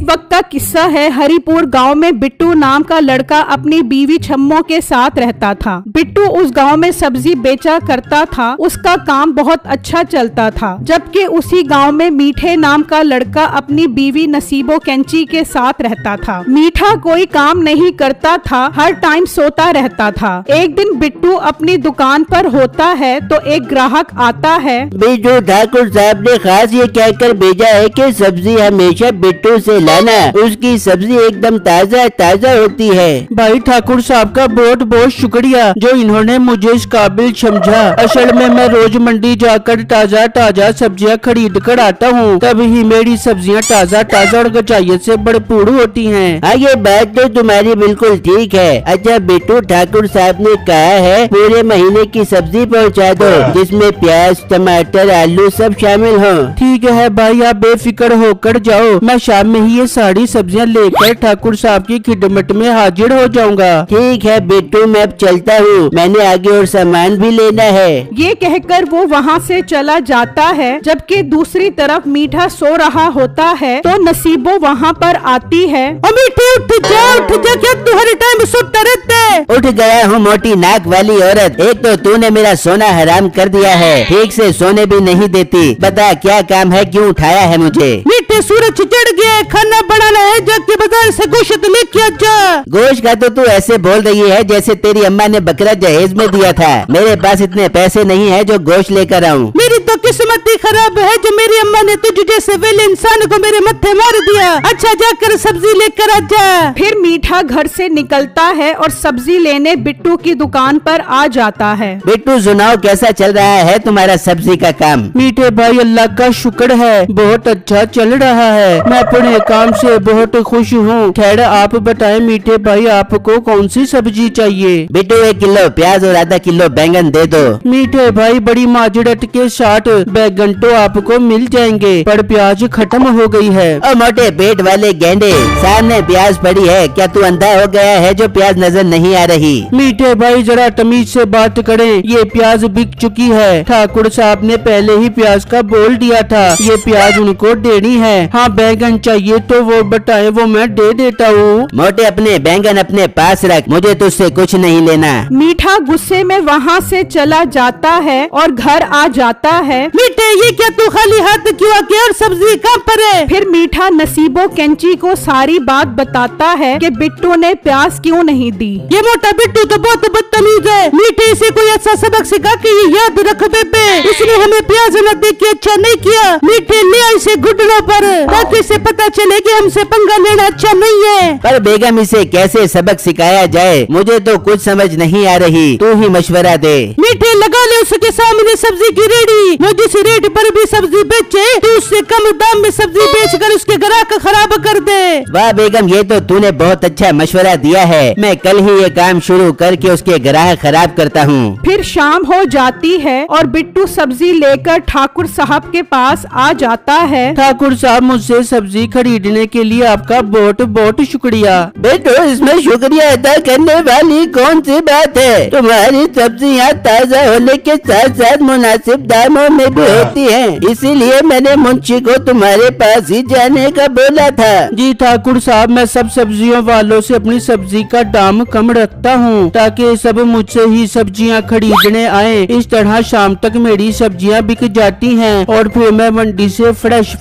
वक्त का किस्सा है। हरिपुर गांव में बिट्टू नाम का लड़का अपनी बीवी छम्मो के साथ रहता था। बिट्टू उस गांव में सब्जी बेचा करता था। उसका काम बहुत अच्छा चलता था। जबकि उसी गांव में मीठे नाम का लड़का अपनी बीवी नसीबो कैंची के साथ रहता था। मीठा कोई काम नहीं करता था, हर टाइम सोता रहता था। एक दिन बिट्टू अपनी दुकान पर होता है तो एक ग्राहक आता है। बिट्टू ठाकुर साहब ने खास ये कहकर भेजा है कि सब्जी हमेशा बिट्टू से लाना, उसकी सब्जी एकदम ताज़ा ताज़ा होती है। भाई ठाकुर साहब का बहुत बहुत शुक्रिया जो इन्होंने मुझे इस काबिल समझा। असल में मैं रोज मंडी जाकर ताज़ा ताज़ा सब्जियां खरीद कर आता हूँ, तभी मेरी सब्जियां ताज़ा ताज़ा और गचाइयत से भरपूर होती हैं। हाँ, ये बात तो तुम्हारी बिल्कुल ठीक है। अच्छा, बिट्टू ठाकुर साहब ने कहा है पूरे महीने की सब्जी पहुँचा दो, जिसमें प्याज, टमाटर, आलू सब शामिल हो। ठीक है भाई, आप बेफिक्र होकर जाओ, मैं शाम में ही ये सारी सब्जियां लेकर ठाकुर साहब की खिदमत में हाजिर हो जाऊंगा। ठीक है बिट्टू, मैं अब चलता हूँ, मैंने आगे और सामान भी लेना है। ये कहकर वो वहाँ से चला जाता है। जबकि दूसरी तरफ मीठा सो रहा होता है तो नसीबो वहाँ पर आती है। मीठे उठ जा, क्या तू हर टाइम सोता रहता है? उठ गया हूँ मोटी नाक वाली औरत, एक तो तूने मेरा सोना हराम कर दिया है, ठीक से सोने भी नहीं देती। बता क्या काम है, क्यों उठाया है मुझे? मीठे सूरज चढ़ गया, खाना बनाना है, जाके बाजार से गोश्त लेके आ जा। गोश्त का तो तू ऐसे बोल रही है जैसे तेरी अम्मा ने बकरा जहेज में दिया था। मेरे पास इतने पैसे नहीं है जो गोश्त लेकर आऊँ। मेरी तो किस्मत ही खराब है जो मेरी अम्मा ने तुझ जैसे वेले इंसान को मेरे मत्थे मार दिया। अच्छा, जाकर सब्जी लेकर आ जा। फिर मीठा घर से निकलता है और सब्जी लेने बिट्टू की दुकान पर आ जाता है। बिट्टू सुनाओ, कैसा चल रहा है तुम्हारा सब्जी का काम? मीठे भाई अल्लाह का शुक्र है, बहुत अच्छा चल रहा है। मैं अपने काम से बहुत खुश हूँ। खैर आप बताएं मीठे भाई, आपको कौन सी सब्जी चाहिए? बिट्टू 1 किलो प्याज और आधा किलो बैंगन दे दो। मीठे भाई बड़ी माजरत के 60 बैंगन तो आपको मिल जाएंगे, पर प्याज खत्म हो गई है। और मोटे पेट वाले गेंडे, सामने प्याज पड़ी है, क्या तू अंधा हो गया है जो प्याज नजर नहीं आ रही? मीठे भाई जरा तमीज से बात करें, ये प्याज बिक चुकी है। ठाकुर साहब ने पहले ही प्याज का बोल दिया था, ये प्याज उनको देनी है। हाँ, बैंगन चाहिए तो वो बताए, वो मैं दे देता हूँ। मोटे अपने बैंगन अपने पास रख, मुझे तुझसे कुछ नहीं लेना। मीठा गुस्से में वहाँ से चला जाता है और घर आ जाता है। मीठे ये क्या तू खाली हाथ क्यों आके, और सब्जी कहाँ पर है? फिर मीठा नसीबो कैंची को सारी बात बताता है कि बिट्टू ने प्याज क्यों नहीं दी। ये मोटा बिट्टू तो बहुत बदतमीज है। मीठे से कोई ऐसा सबक सिखा के ये याद रख बेबे, इसने हमें प्याज न दे के अच्छा नहीं किया। मीठे ले आई से घुटनों पर, ताकि इसे पता चले कि हमसे पंगा लेना अच्छा नहीं है। पर बेगम, इसे कैसे सबक सिखाया जाए, मुझे तो कुछ समझ नहीं आ रही, तू ही मशवरा दे। मीठे लगा ले उसके सामने सब्जी की रेडी, वो जिस रेट पर भी सब्जी बेचे तो उससे कम दाम में सब्जी बेचकर उसके ग्राहक खराब कर दे। वाह बेगम, ये तो तूने बहुत अच्छा मशवरा दिया है। मैं कल ही ये काम शुरू करके उसके ग्राहक खराब करता हूँ। फिर शाम हो जाती है और बिट्टू सब्जी लेकर ठाकुर साहब के पास आ जाता है। ठाकुर साहब, मुझसे सब्जी खरीदने के लिए आपका बहुत बहुत शुक्रिया। बेटो, इसमें शुक्रिया अदा करने वाली कौन सी बात है? तुम्हारी सब्जियाँ ताज़ा होने के साथ साथ मुनासिब दामों में भी होती हैं, इसीलिए मैंने मुंशी को तुम्हारे पास ही जाने का बोला था। जी ठाकुर साहब, मैं सब सब्जियों वालों से अपनी सब्जी का दाम कम रखता हूँ, ताकि सब मुझसे ही सब्जियाँ खरीदने आए। इस तरह शाम तक मेरी सब्जियाँ बिक जाती हैं और फिर मैं मंडी से फ्रेश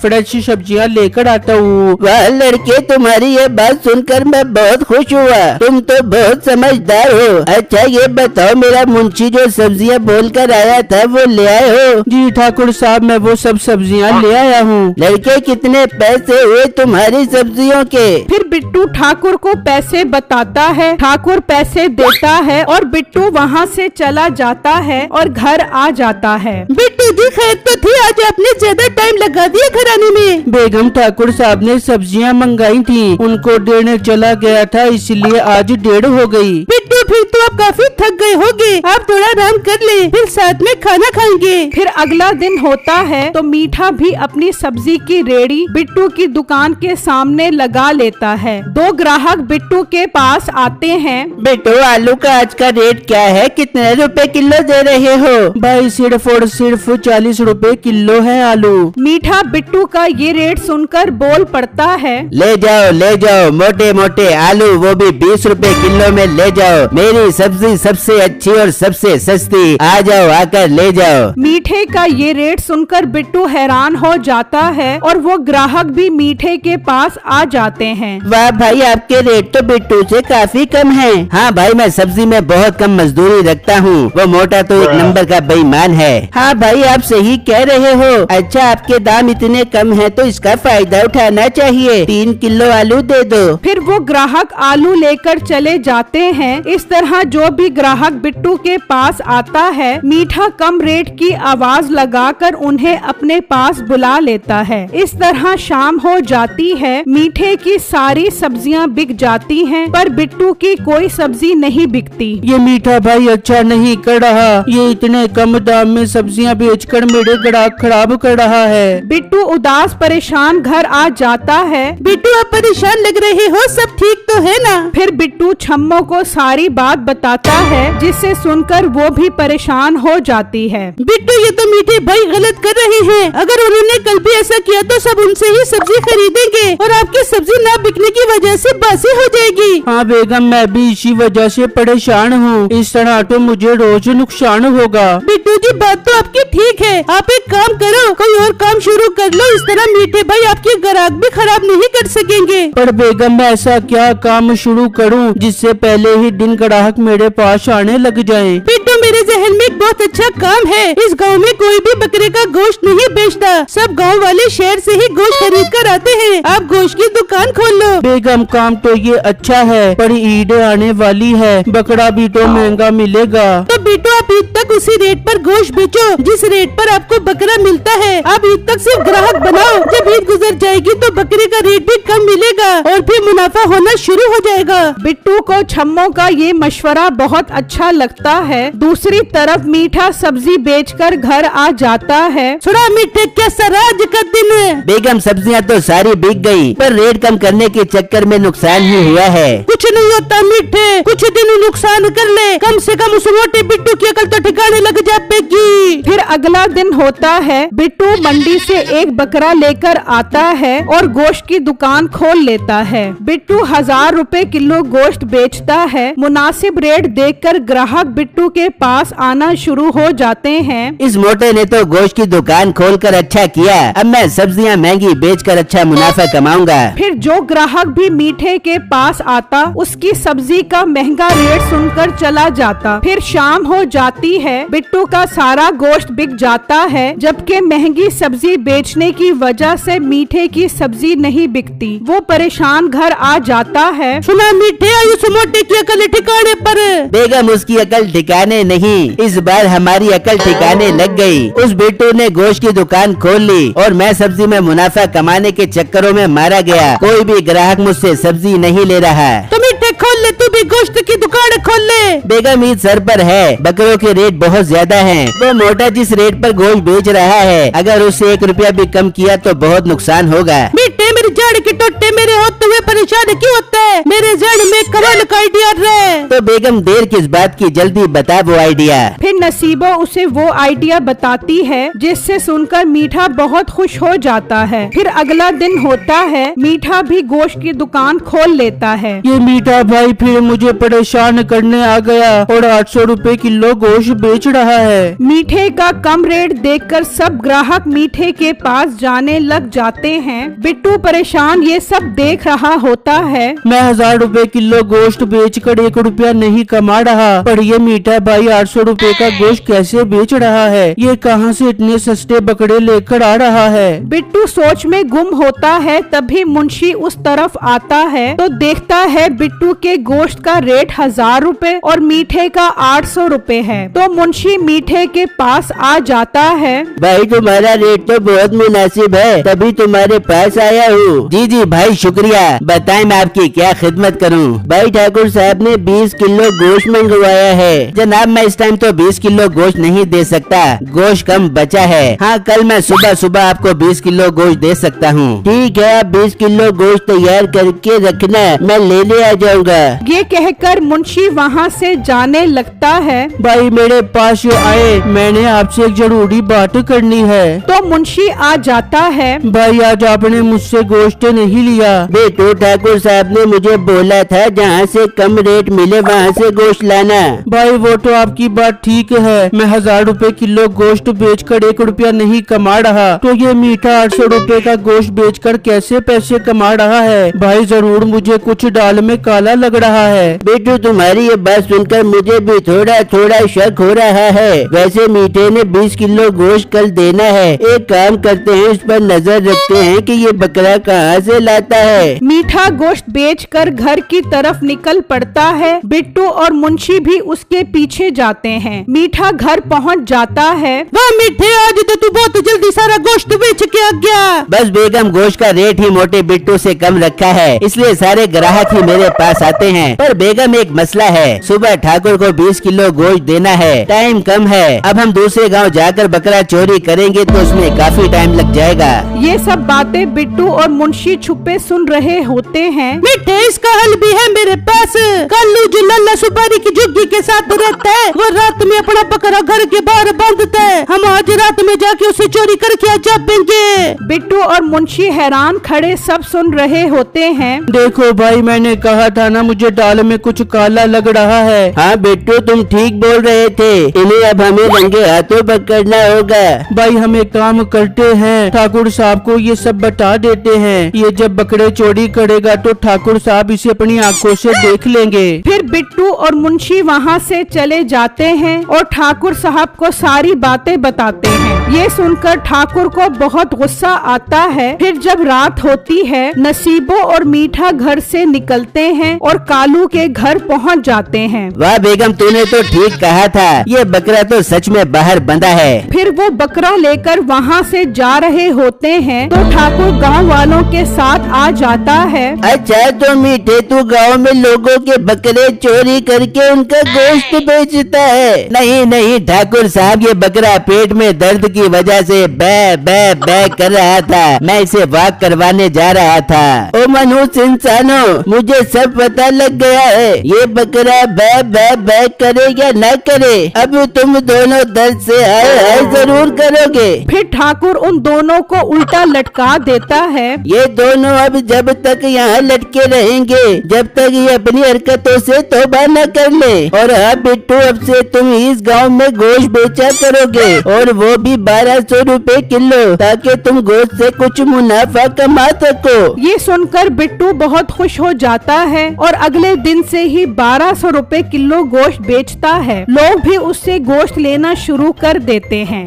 सब्जियाँ लेकर आता हूँ। वह लड़के, तुम्हारी ये बात सुनकर मैं बहुत खुश हुआ, तुम तो बहुत समझदार हो। अच्छा ये बताओ, मेरा मुंशी जो सब्जियाँ बोल कर आया था वो ले आए हो? जी ठाकुर साहब, मैं वो सब सब्जियाँ ले आया हूँ। लड़के, कितने पैसे हुए तुम्हारी सब्जियों के? फिर बिट्टू ठाकुर को पैसे बताता है। ठाकुर पैसे देता है और बिट्टू वहाँ से चला जाता है और घर आ जाता है। बिट्टू जी खैर तो थी, आज आपने ज्यादा टाइम लगा दिया घर आने में। बेगम, ठाकुर साहब ने सब्जियाँ मंगाई थी, उनको देने चला गया था, इसलिए आज 1:30 हो गई। बिट्टू फिर तो आप काफी थक गए होंगे, आप थोड़ा आराम कर ले, फिर साथ में खाना खाएंगे। फिर अगला दिन होता है तो मीठा भी अपनी सब्जी की रेड़ी बिट्टू की दुकान के सामने लगा लेता है। दो ग्राहक बिट्टू के पास आते हैं। बेटो, आलू का आज का रेट क्या है, कितने रुपए किलो दे रहे हो? भाई सिर्फ और सिर्फ 40 रुपए किलो है आलू। मीठा बिट्टू का ये रेट सुनकर बोल पड़ता है, ले जाओ मोटे मोटे आलू, वो भी 20 रुपए किलो में ले जाओ। मेरी सब्जी सबसे अच्छी और सबसे सस्ती, आ जाओ, आकर ले जाओ। मीठे का ये रेट सुनकर बिट्टू हैरान हो जाता है और वो ग्राहक भी मीठे के पास आ जाते हैं। वाह भाई, आपके रेट तो बिट्टू से काफी कम है। हाँ भाई, मैं सब्जी में बहुत कम मजदूरी रखता हूँ, वो मोटा तो एक नंबर का बेईमान है। हाँ भाई, आप सही कह रहे हो। अच्छा, आपके दाम इतने कम है तो इसका फायदा उठाना चाहिए, 3 किलो आलू दे दो। फिर वो ग्राहक आलू लेकर चले जाते हैं। इस तरह जो भी ग्राहक बिट्टू के पास आता है, मीठा कम रेट की आवाज लगाकर उन्हें अपने पास बुला लेता है। इस तरह शाम हो जाती है। मीठे की सारी सब्जियां बिक जाती हैं, पर बिट्टू की कोई सब्जी नहीं बिकती। ये मीठा भाई अच्छा नहीं कर रहा, ये इतने कम दाम में सब्जियां बेचकर मेरे ग्राहक खराब कर रहा है। बिट्टू उदास परेशान घर आ जाता है। बिट्टू, आप परेशान लग रहे हो, सब ठीक तो है ना? फिर बिट्टू छम्मो को सारी बात बताता है, जिसे सुनकर वो भी परेशान हो जाती है। बिट्टू, ये तो मीठे भाई गलत कर रहे हैं। अगर उन्होंने कल भी ऐसा किया तो सब उनसे ही सब्जी खरीदेंगे और आपकी सब्जी ना बिकने की वजह से बासी हो जाएगी। हाँ बेगम, मैं भी इसी वजह से परेशान हूँ, इस तरह तो मुझे रोज नुकसान होगा। बिट्टू जी, बात तो आपकी ठीक है, आप एक काम करो, कोई और काम शुरू कर लो, इस तरह मीठे भाई आपके ग्राहक भी खराब नहीं कर सकेंगे। पर बेगम, मैं ऐसा क्या काम शुरू करूँ जिससे पहले ही दिन ग्राहक मेरे पास आने लग जाए? बिट्टू, मेरे जहन में एक बहुत अच्छा काम है। इस गांव में कोई भी बकरे का गोश्त नहीं बेचता, सब गांव वाले शहर से ही गोश्त खरीद कर आते हैं। आप गोश्त की दुकान खोल लो। बेगम, काम तो ये अच्छा है, पर ईद आने वाली है, बकरा भी तो महंगा मिलेगा। तो बिट्टू, आप ईद तक उसी रेट पर गोश्त बेचो जिस रेट पर आपको बकरा मिलता है। आप ईद तक सिर्फ ग्राहक बनाओ, जब ईद गुजर जाएगी तो बकरे का रेट भी कम मिलेगा और फिर मुनाफा होना शुरू हो जाएगा। बिट्टू को छम्मो का ये मशवरा बहुत अच्छा लगता है। दूसरी तरफ मीठा सब्जी बेचकर घर आ जाता है। थोड़ा मीठे, क्या सराज का दिन है। बेगम, सब्जियां तो सारी बिक गई, पर रेट कम करने के चक्कर में नुकसान ही हुआ है। कुछ नहीं होता मीठे, कुछ दिन नुकसान कर ले, कम से कम उस मोटे बिट्टू की अकल तो ठिकाने लग जाएगी। फिर अगला दिन होता है। बिट्टू मंडी से एक बकरा लेकर आता है और गोश्त की दुकान खोल लेता है। बिट्टू 1000 रुपए किलो गोश्त बेचता है। मुनासिब रेट देखकर ग्राहक बिट्टू के पास आना शुरू हो जाते हैं। इस मोटे ने तो गोश्त की दुकान खोलकर अच्छा किया, अब मैं सब्जियां महंगी बेचकर अच्छा मुनाफा कमाऊंगा। फिर जो ग्राहक भी मीठे के पास आता, उसकी सब्जी का महंगा रेट सुनकर चला जाता। फिर शाम हो जाती है। बिट्टू का सारा गोश्त बिक जाता है, जबकि महंगी सब्जी बेचने की वजह से मीठे की सब्जी नहीं बिकती। वो परेशान घर आ जाता है। सुना मीठे, उस मोटे की अकल ठिकाने पर। बेगम, उसकी अकल ठिकाने नहीं, इस बार हमारी अकल ठिकाने लग गई। उस बिट्टू ने गोश्त की दुकान खोल ली और मैं सब्जी में मुनाफा कमाने के चक्करों में मारा गया। कोई भी ग्राहक मुझसे सब्जी नहीं ले रहा। तो मीठे, खोल ले, तू भी गोश्त की दुकान खोल ले। बेगम, ईद सर पर है, बकरों के रेट बहुत ज्यादा हैं। वो मोटा जिस रेट पर गोश्त बेच रहा है, अगर उससे 1 रुपया भी कम किया तो बहुत नुकसान होगा। मीठे, मेरी जड़ के टोटे मेरे होते हुए परेशान क्यों होता है? मेरे जड़ में कमाल का आइडिया है। तो बेगम, देर किस बात की, जल्दी बता वो आइडिया। फिर नसीबा उसे वो आइडिया बताती है, जिससे सुनकर मीठा बहुत खुश हो जाता है। फिर अगला दिन होता है। मीठा भी गोश्त की दुकान खोल लेता है। ये मीठा भाई फिर मुझे परेशान करने आ गया और 800 रुपए किलो गोश्त बेच रहा है। मीठे का कम रेट देखकर सब ग्राहक मीठे के पास जाने लग जाते हैं। बिट्टू परेशान ये सब देख रहा होता है। मैं 1000 रुपए किलो गोश्त बेचकर 1 रुपया नहीं कमा रहा, पर ये मीठा भाई 800 रुपए का गोश्त कैसे बेच रहा है? ये कहां से इतने सस्ते बकरे लेकर आ रहा है? बिट्टू सोच में गुम होता है। तभी मुंशी उस तरफ आता है तो देखता है बिट्टू के गोश्त का रेट 1000 रुपए और मीठे का 800 रुपए है। तो मुंशी मीठे के पास आ जाता है। भाई, तुम्हारा रेट तो बहुत मुनासिब है, तभी तुम्हारे पास आया हूँ। जी जी भाई शुक्रिया, बताएं मैं आपकी क्या खिदमत करूं। भाई ठाकुर साहब ने 20 किलो गोश्त मंगवाया है। जनाब मैं इस टाइम तो 20 किलो गोश्त नहीं दे सकता, गोश्त कम बचा है। हाँ कल मैं सुबह सुबह आपको 20 किलो गोश्त दे सकता हूँ। ठीक है, आप 20 किलो गोश्त तैयार करके रखना, मैं लेने आ जाऊंगा। ये कहकर मुंशी वहाँ से जाने लगता है। भाई मेरे पास जो आए, मैंने आपसे एक जरूरी बात करनी है। तो मुंशी आ जाता है। भाई आज आपने मुझसे गोश्त नहीं लिया। बेटो ठाकुर साहब ने मुझे बोला था जहाँ से कम रेट मिले वहाँ से गोश्त लाना। भाई वो तो आपकी बात ठीक है, मैं 1000 रुपए किलो गोश्त बेचकर 1 रुपया नहीं कमा रहा, तो ये मीठा 800 रुपए का गोश्त बेचकर कैसे पैसे कमा रहा है। भाई जरूर मुझे कुछ दाल में काला लग रहा है। बेटू तुम्हारी ये बात सुनकर मुझे भी थोड़ा थोड़ा शक हो रहा है। वैसे मीठे ने 20 किलो गोश्त कल देना है। एक काम करते हैं, इस पर नजर रखते हैं कि ये बकरा कहाँ से लाता है। मीठा गोश्त बेचकर घर की तरफ निकल पड़ता है। बिट्टू और मुंशी भी उसके पीछे जाते हैं। मीठा घर पहुंच जाता है। वाह मीठे, आज तो तू बहुत जल्दी सारा गोश्त बेच के आ गया। बस बेगम, गोश्त का रेट ही मोटे बिट्टू से कम रखा है, इसलिए सारे ग्राहक ही मेरे पास आते हैं। पर बेगम एक मसला है, सुबह ठाकुर को 20 किलो गोश्त देना है, टाइम कम है। अब हम दूसरे गांव जाकर बकरा चोरी करेंगे तो उसमें काफी टाइम लग जाएगा। ये सब बातें बिट्टू और मुंशी छुपे सुन रहे होते हैं। मीठे इसका हल भी है मेरे पास। कल्लू जो लल्ला सुपारी की झुग्गी के साथ रहता है, वो रात में अपना बकरा घर के बाहर बांधता है। हम आज रात में जाके उसे चोरी करके आ जाएंगे। बिट्टू और मुंशी हैरान खड़े सब सुन रहे होते हैं। देखो भाई, मैंने कहा था ना मुझे दाल में कुछ काला लग रहा है। हाँ बिट्टू तुम ठीक बोल रहे थे, इन्हें अब हमें रंगे हाथों पकड़ना होगा। भाई हम एक काम करते हैं, ठाकुर साहब को ये सब बता देते हैं। ये जब बकरे चोरी करेगा तो ठाकुर साहब इसे अपनी आंखों से देख लेंगे। फिर बिट्टू और मुंशी वहाँ से चले जाते हैं और ठाकुर साहब को सारी बातें बताते हैं। ये सुनकर ठाकुर को बहुत गुस्सा आता है। फिर जब रात होती है, नसीबो और मीठा घर से निकलते हैं और कालू के घर पहुँच जाते हैं। वाह बेगम, तूने तो ठीक कहा था, ये बकरा तो सच में बाहर बंधा है। फिर वो बकरा लेकर वहाँ से जा रहे होते हैं तो ठाकुर गांव वालों के साथ आ जाता है। अच्छा तो मीठे तू गांव में लोगों के बकरे चोरी करके उनका गोश्त बेचता है? नहीं नहीं ठाकुर साहब, ये बकरा पेट में दर्द की वजह से बै बै बै कर रहा था, मैं इसे वॉक करवाने जा रहा था। ओ मनुष्य इंसानों, मुझे सब पता लग गया है, ये बकरा बै बै बै करे या न करे, अब तुम दोनों दर्द से हाय जरूर करोगे। फिर ठाकुर उन दोनों को उल्टा लटका देता है। ये दोनों अब जब तक यहाँ लटके रहेंगे जब तक ये अपनी हरकतों से तौबा न कर ले। और हाँ बिट्टू, अब से तुम इस गांव में गोश्त बेचा करोगे, और वो भी 1200 रुपए किलो, ताकि तुम गोश्त से कुछ मुनाफा कमा सको। ये सुनकर बिट्टू बहुत खुश हो जाता है और अगले दिन से ही 1200 रुपए किलो गोश्त बेचता है। लोग भी उससे गोश्त लेना शुरू कर देते हैं।